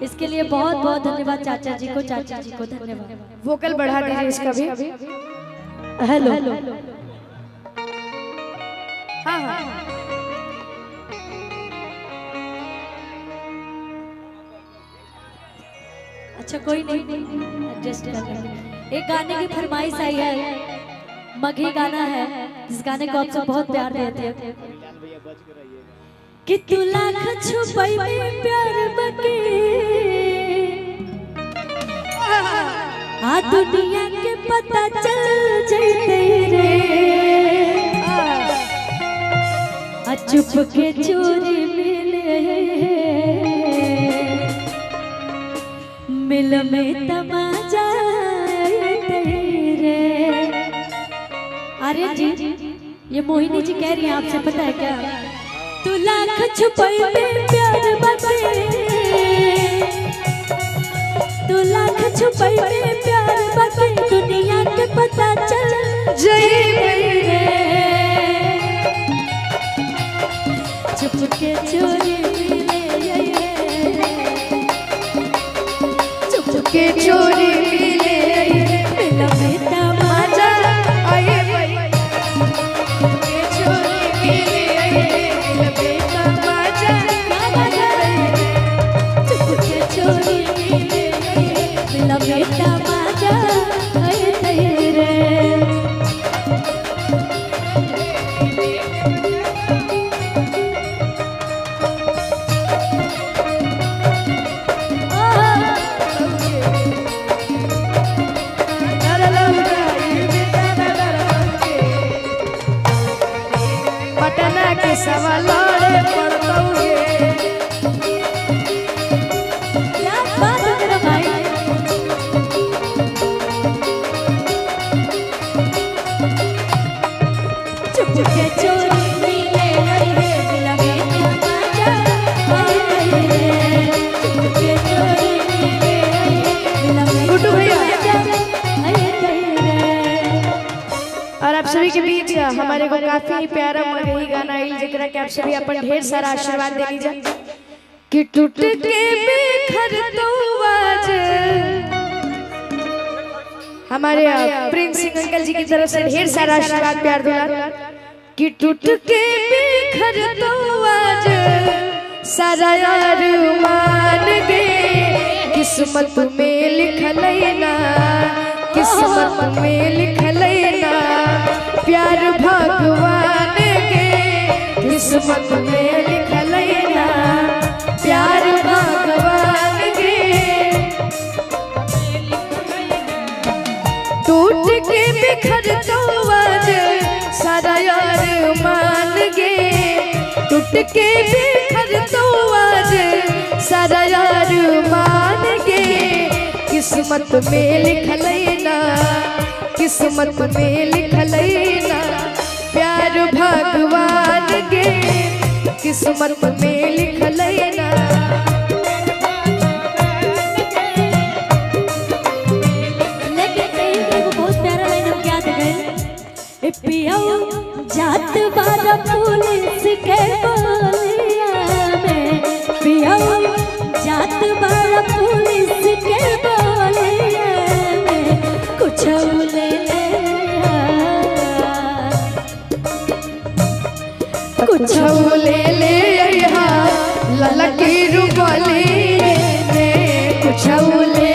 इसके लिए बहुत बहुत धन्यवाद चाचा जी को, चाचा जी को धन्यवाद। वोकल बढ़ा दीजिए इसका भी। हेलो हाँ हाँ अच्छा कोई नहीं, एडजस्ट कर लेंगे। एक गाने की फरमाइश आई है, मघी गाना है जिस गाने को आप सब बहुत प्यार देते हैं कि तू लाख छुपाई में प्यार बके आ दुनिया के पता चल जाते रे आ चुप के चोरी मिल में तमाचा तेरे। अरे जी ये मोहिनी जी कह रही हैं आपसे, पता है क्या? तू लाख छुपाई में प्यार बते, तू लाख छुपाई में प्यार बते दुनिया के पता चल जाए रे चुप के चोरी के चोरी मिले मिला बेटा मजा आए भाई के चोरी मिले मिला बेटा मजा चुप के चोरी मिले मिला बेटा मजा आए तेरे। पटना के सवालों पढ़तोगे क्या बात है मेरा भाई। चुप के चोरी मिले मिला बेटा मजा आए तेरे। चुप के चोरी मिले मिला गुड्डू भैया आए तेरे। और आप सभी के बीच हमारे को काफी प्यारा मगही गाना आइल जेकरा के आप सभी अपन ढेर सारा आशीर्वाद दे लीजिए कि टूट के बिखर तो आज हमारे प्रिंस सिंह अंकल जी की तरफ से ढेर सारा आशीर्वाद प्यार दुलार कि टूट के बिखर तो आज सारा यार मान गे किस्मत में लिखल ना, किस्मत में लिखल ना प्यार भगवान के किस्मत में लिखल ना प्यार भगवान के। टूट के बिखर तो आज सारा यार मान गे, टूट के बिखर तो आज सारा यार मान गे किस्मत में लिखल ना, किस्मत में लिखल ना प्यार भगवान के किस्मत में लिखल ना। लेकिन कहीं वो बहुत प्यारा लाइन हम याद गए, पिया जात बारा पुलिस के बोलिया में, पिया जात बारा पुलिस के बोलिया में कुछ ले कुछ ले ललकी रुपली कुछ ले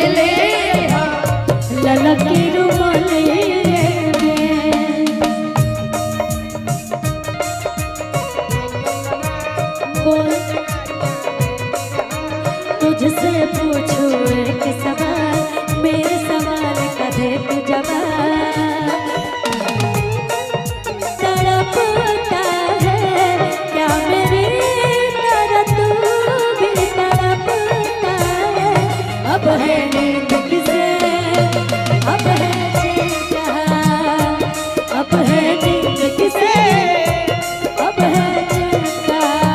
ललकी रुमाले बोल तुझसे पूछूं एक सवाल, मेरे सवाल का दे तू जवाब। तड़पता है क्या मेरी तरह तू भी तड़पता है, अब है नींद किसे अब है चैन कहाँ, अब है नींद किसे अब है चैन कहाँ।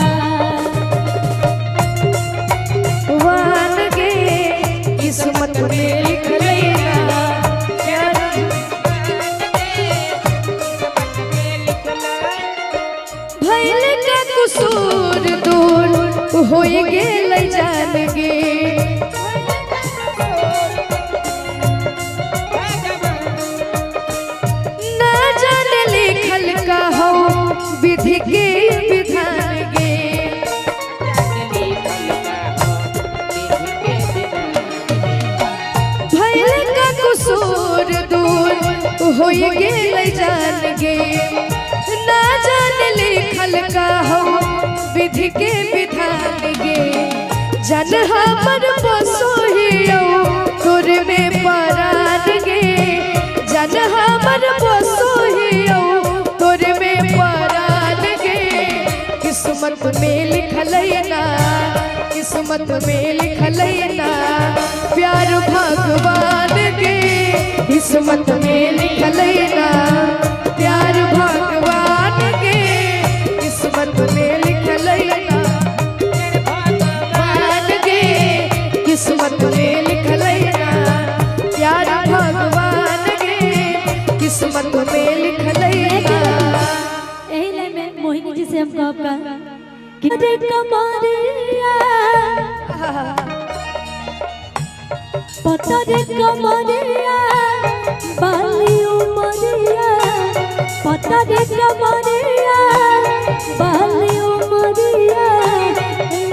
वान के किस्मत में लिखल ना भइल का कसूर दूर हो गेल जान गे होई गेल जान गे ना जान लिखल का हो विधि के विधान गे जन हमर बसोहियो तोर में परान गे जन हमर बसोहियो तोर में परान गे किस्मत में लिखल ना किस्मत में लिखल ना प्यार भगवान के किस्मत में लिखल ना प्यार भगवान के किस्मत में लिखल ना भगवान के किस्मत में लिखल ना प्यार भगवान के किस्मत में लिखल ना। यही लाइन में मोहिनी जी से हम कहब कि रे कमरिया पता रे कमरिया बाली उमरिया पता रे कमरिया बाली उमरिया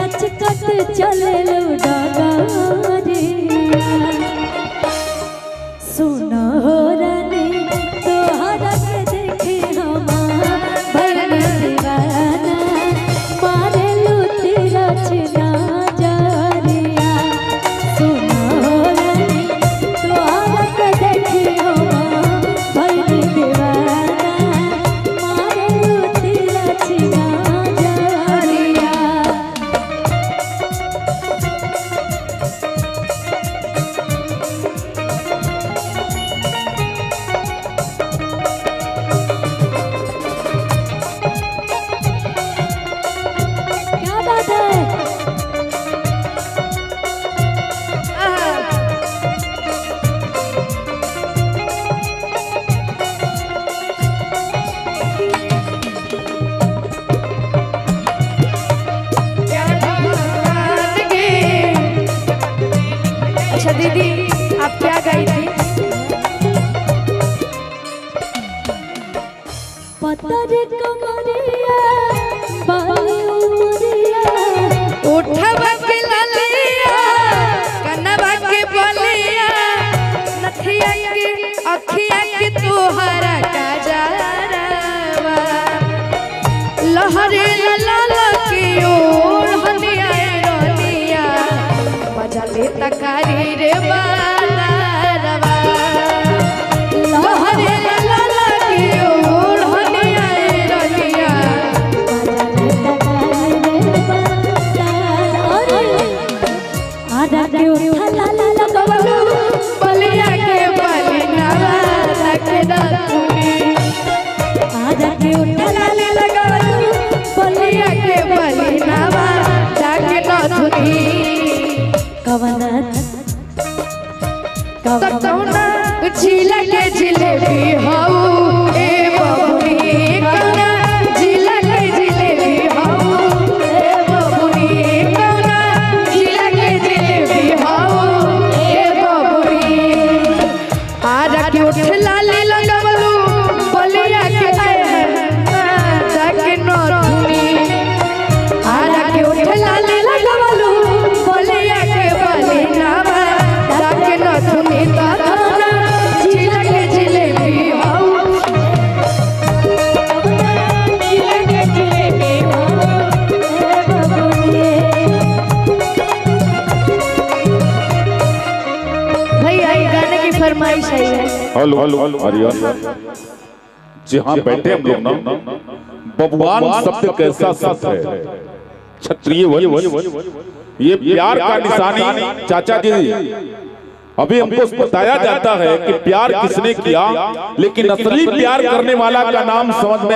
लचकत चले लो डगरिया सुनो रानी तोहरा के देखे हमार भइल दीवाना मारे लूटी रचना जरिया सुनो रानी तोहरा के देखे हमार भइल दीवाना मारे लूटी रचना जरिया। क्या बात है अच्छा दीदी आप क्या गाई थी? पता रे कमरिया बाली उमरिया उठवा के ललिया कनवा के बलिया नथिया के अखिया के तोहरा काजरवा लहरे लाला की ओर हनिया रनिया मजा ले तकारी रे बालरवा लहरे लाला की ओर हनिया रनिया आधा के उठा लाला लगवलो बलिया के बलिनावा लके दतुनी आधा के उठा लाला लगवलो बलिया के बलिनावा लके दतुनी कवनत ततौना झीला के जिलेबी हऊ ए बबुनी कौना झीला के जिलेबी हऊ ए बबुनी कौना झीला के जिलेबी हऊ ए बबुनी आरा के उठ लाले लगवलू बलिया के जाके नथुनी आरा के उठ लाले लगवलू बलिया के बलिनावा जाके नथुनी ततौना झीला के जिलेबी हऊ झीला के जिलेबी हऊ भैया ये गाने की फरमाइश है। हेलो आर्यन जी हाँ बैठे हम लोग ना बबुआन शब्द कैसा शब्द है क्षत्रिय ये प्यार का निशानी चाचा जी अभी हमको बताया जाता है कि प्यार किसने किया लेकिन असली प्यार करने वाला का नाम समझ में